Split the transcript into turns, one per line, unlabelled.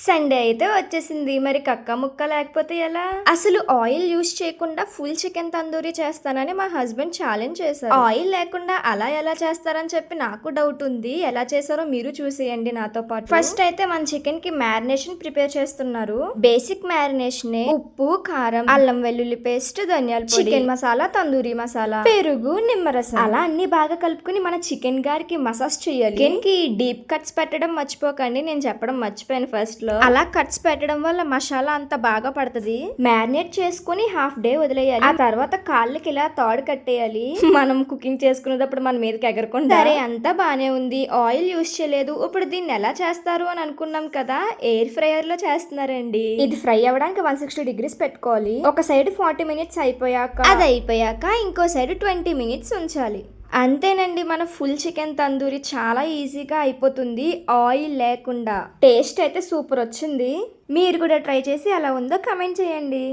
Sunday అయితే వచ్చేసింది. మరి కక్క ముక్క లేకపోతే ఎలా? అసలు ఆయిల్ యూస్ చేయకుండా ఫుల్ చికెన్ తందూరి చేస్తానని మా హస్బెండ్ ఛాలెంజ్ చేశారు. ఆయిల్ లేకుండా అలా ఎలా చేస్తారని చెప్పి నాకు డౌట్ ఉంది. ఎలా చేశారో మీరు చూసేయండి నాతో పాటు. ఫస్ట్ అయితే మన చికెన్ కి మ్యారినేషన్ ప్రిపేర్ చేస్తున్నారు. బేసిక్ మ్యారినేషన్ ఉప్పు, కారం, అల్లం వెల్లుల్లి పేస్ట్, ధనియాల పొడి, చికెన్ మసాలా, తందూరి మసాలా, పెరుగు, నిమ్మరసం అలా అన్ని బాగా కలుపుకుని మన చికెన్ గారికి మసాజ్ చేయాలి. చికెన్ కి డీప్ కట్స్ పెట్టడం మర్చిపోకండి. నేను చెప్పడం మర్చిపోయాను ఫస్ట్ లో. అలా కట్స్ పెట్టడం వల్ల మసాలా అంత బాగా పడుతుంది. మ్యారినేట్ చేసుకుని హాఫ్ డే వదిలేయాలి. ఆ తర్వాత కాళ్ళకి ఇలా తాడు కట్టేయాలి. మనం కుకింగ్ చేసుకునేటప్పుడు మన మీదకి ఎగరకుండా. సరే అంతా బానే ఉంది. ఆయిల్ యూస్ చేయలేదు. ఇప్పుడు దీన్ని ఎలా చేస్తారు అని అనుకున్నాం కదా, ఎయిర్ ఫ్రైయర్ లో చేస్తున్నారండి. ఇది ఫ్రై అవ్వడానికి 160 degrees పెట్టుకోవాలి. ఒక సైడ్ 40 minutes అయిపోయాక, అది అయిపోయాక ఇంకో సైడ్ 20 minutes ఉంచాలి. అంతేనండి, మన ఫుల్ చికెన్ తందూరి చాలా ఈజీగా అయిపోతుంది ఆయిల్ లేకుండా. టేస్ట్ అయితే సూపర్ వచ్చింది. మీరు కూడా ట్రై చేసి ఎలా ఉందో కమెంట్ చేయండి.